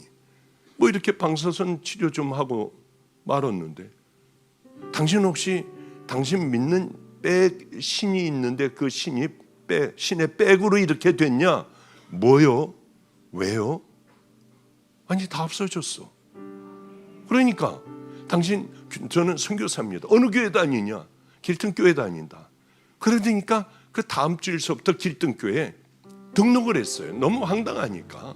Speaker 1: 뭐 이렇게 방사선 치료 좀 하고 말았는데, 당신 혹시 당신 믿는 신이 있는데 그 신의 백으로 이렇게 됐냐? 뭐요? 왜요? 아니 다 없어졌어. 그러니까 당신, 저는 선교사입니다. 어느 교회 다니냐? 길등교회 다닌다. 그러니까 그 다음 주일서부터 길등교회에 등록을 했어요. 너무 황당하니까.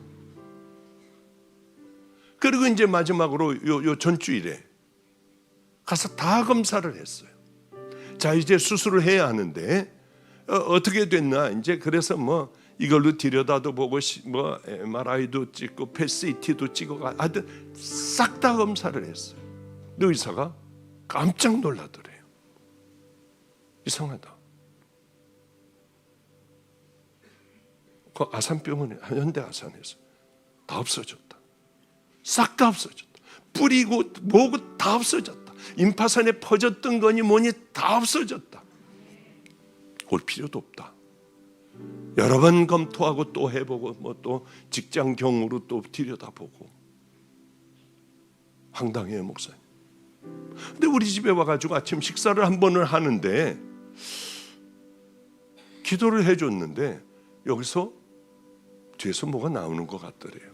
Speaker 1: 그리고 이제 마지막으로 요 전주일에 가서 다 검사를 했어요. 자, 이제 수술을 해야 하는데 어떻게 됐나? 이제 그래서 뭐 이걸로 들여다도 보고 뭐 MRI도 찍고 PET-CT도 찍고 하여튼 싹 다 검사를 했어요. 근데 의사가 깜짝 놀라더래요. 이상하다. 그 아산병원에, 현대아산에서 다 없어졌다. 싹 다 없어졌다. 뿌리고 뭐고 다 없어졌다. 임파선에 퍼졌던 거니 뭐니 다 없어졌다. 올 필요도 없다. 여러 번 검토하고 또 해보고 뭐 또 직장 경우로 또 들여다보고. 황당해요, 목사님. 근데 우리 집에 와가지고 아침 식사를 한 번을 하는데 기도를 해줬는데 여기서 뒤에서 뭐가 나오는 것 같더래요.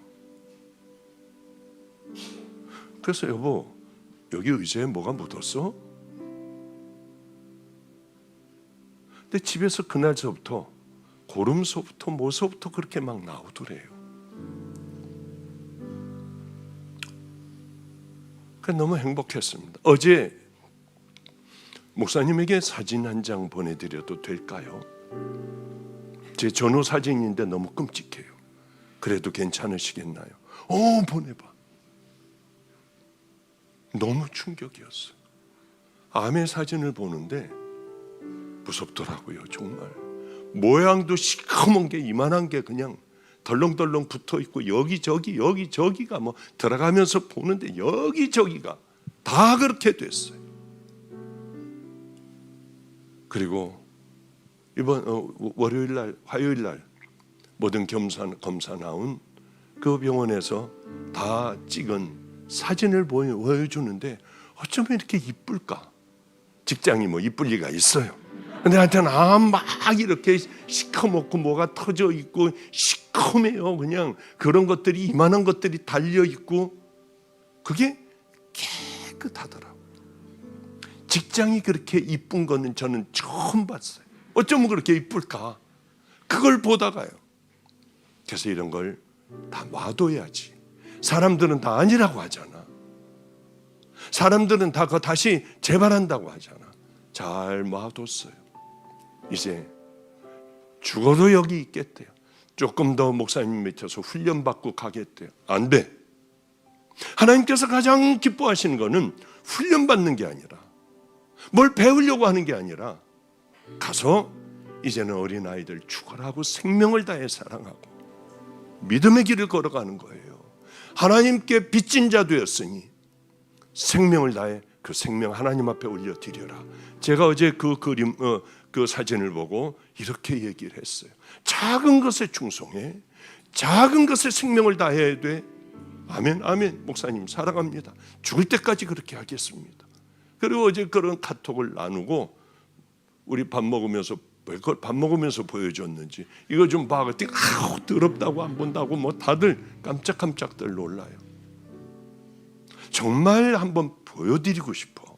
Speaker 1: 그래서 여보, 여기 의자에 뭐가 묻었어? 근데 집에서 그날서부터 고름소부터 뭐서부터 그렇게 막 나오더래요. 그래서 너무 행복했습니다. 어제 목사님에게 사진 한 장 보내드려도 될까요? 제 전후 사진인데 너무 끔찍해요. 그래도 괜찮으시겠나요? 보내봐. 너무 충격이었어요. 암의 사진을 보는데 무섭더라고요. 정말 모양도 시커먼 게 이만한 게 그냥 덜렁덜렁 붙어있고 여기저기가 뭐 들어가면서 보는데 여기저기가 다 그렇게 됐어요. 그리고 이번 화요일날 모든 검사 나온 그 병원에서 다 찍은 사진을 보여주는데 어쩌면 이렇게 이쁠까? 직장이 뭐 이쁠 리가 있어요. 근데 하여튼 막 이렇게 시커멓고 뭐가 터져 있고 시커매요. 그냥 그런 것들이 이만한 것들이 달려 있고 그게 깨끗하더라고요. 직장이 그렇게 이쁜 거는 저는 처음 봤어요. 어쩌면 그렇게 이쁠까? 그걸 보다가요. 그래서 이런 걸 다 놔둬야지. 사람들은 다 아니라고 하잖아. 사람들은 다 그거 다시 재발한다고 하잖아. 잘 놔뒀어요. 이제 죽어도 여기 있겠대요. 조금 더 목사님 밑에서 훈련받고 가겠대요. 안 돼. 하나님께서 가장 기뻐하시는 거는 훈련받는 게 아니라 뭘 배우려고 하는 게 아니라 가서 이제는 어린아이들 죽어라고 생명을 다해 사랑하고 믿음의 길을 걸어가는 거예요. 하나님께 빚진 자 되었으니 생명을 다해 그 생명 하나님 앞에 올려드려라. 제가 어제 그 그림, 그 사진을 보고 이렇게 얘기를 했어요. 작은 것에 충성해. 작은 것에 생명을 다해야 돼. 아멘, 아멘. 목사님 사랑합니다. 죽을 때까지 그렇게 하겠습니다. 그리고 어제 그런 카톡을 나누고 우리 밥 먹으면서 그걸 밥 먹으면서 보여줬는지 이거 좀 봐. 그때 더럽다고 안 본다고 뭐 다들 깜짝깜짝들 놀라요. 정말 한번 보여드리고 싶어.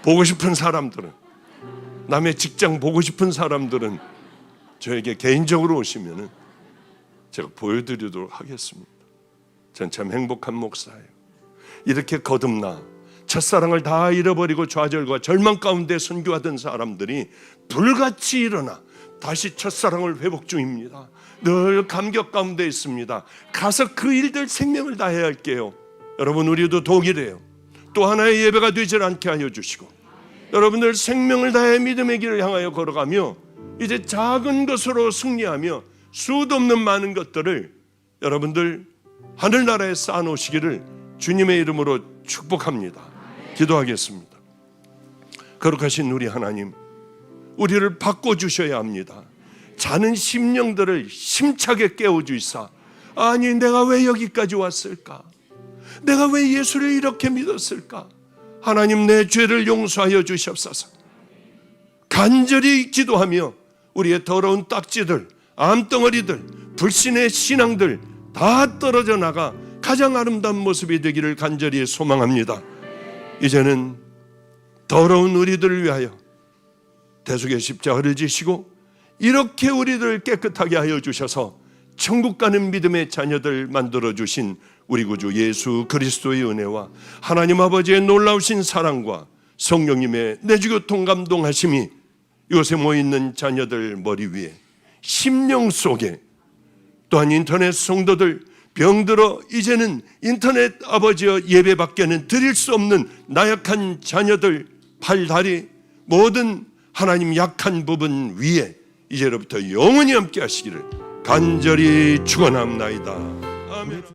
Speaker 1: 보고 싶은 사람들은, 남의 직장 보고 싶은 사람들은 저에게 개인적으로 오시면은 제가 보여드리도록 하겠습니다. 전 참 행복한 목사예요. 이렇게 거듭나 첫사랑을 다 잃어버리고 좌절과 절망 가운데 선교하던 사람들이 불같이 일어나 다시 첫사랑을 회복 중입니다. 늘 감격 가운데 있습니다. 가서 그 일들 생명을 다해야 할게요. 여러분, 우리도 독일이에요. 또 하나의 예배가 되질 않게 하여 주시고 여러분들 생명을 다해 믿음의 길을 향하여 걸어가며 이제 작은 것으로 승리하며 수도 없는 많은 것들을 여러분들 하늘나라에 쌓아놓으시기를 주님의 이름으로 축복합니다. 기도하겠습니다. 거룩하신 우리 하나님, 우리를 바꿔주셔야 합니다. 자는 심령들을 힘차게 깨워주시사, 아니 내가 왜 여기까지 왔을까? 내가 왜 예수를 이렇게 믿었을까? 하나님, 내 죄를 용서하여 주시옵소서. 간절히 기도하며 우리의 더러운 딱지들, 암덩어리들, 불신의 신앙들 다 떨어져 나가 가장 아름다운 모습이 되기를 간절히 소망합니다. 이제는 더러운 우리들을 위하여 대속의 십자가를 지시고 이렇게 우리들을 깨끗하게 하여 주셔서 천국 가는 믿음의 자녀들 만들어주신 우리 구주 예수 그리스도의 은혜와 하나님 아버지의 놀라우신 사랑과 성령님의 내주교통 감동하심이 이곳에 모여있는 자녀들 머리 위에, 심령 속에, 또한 인터넷 성도들 병들어 이제는 인터넷 아버지여 예배밖에는 드릴 수 없는 나약한 자녀들 팔, 다리 모든 하나님 약한 부분 위에 이제로부터 영원히 함께 하시기를 간절히 축원합나이다. 아멘.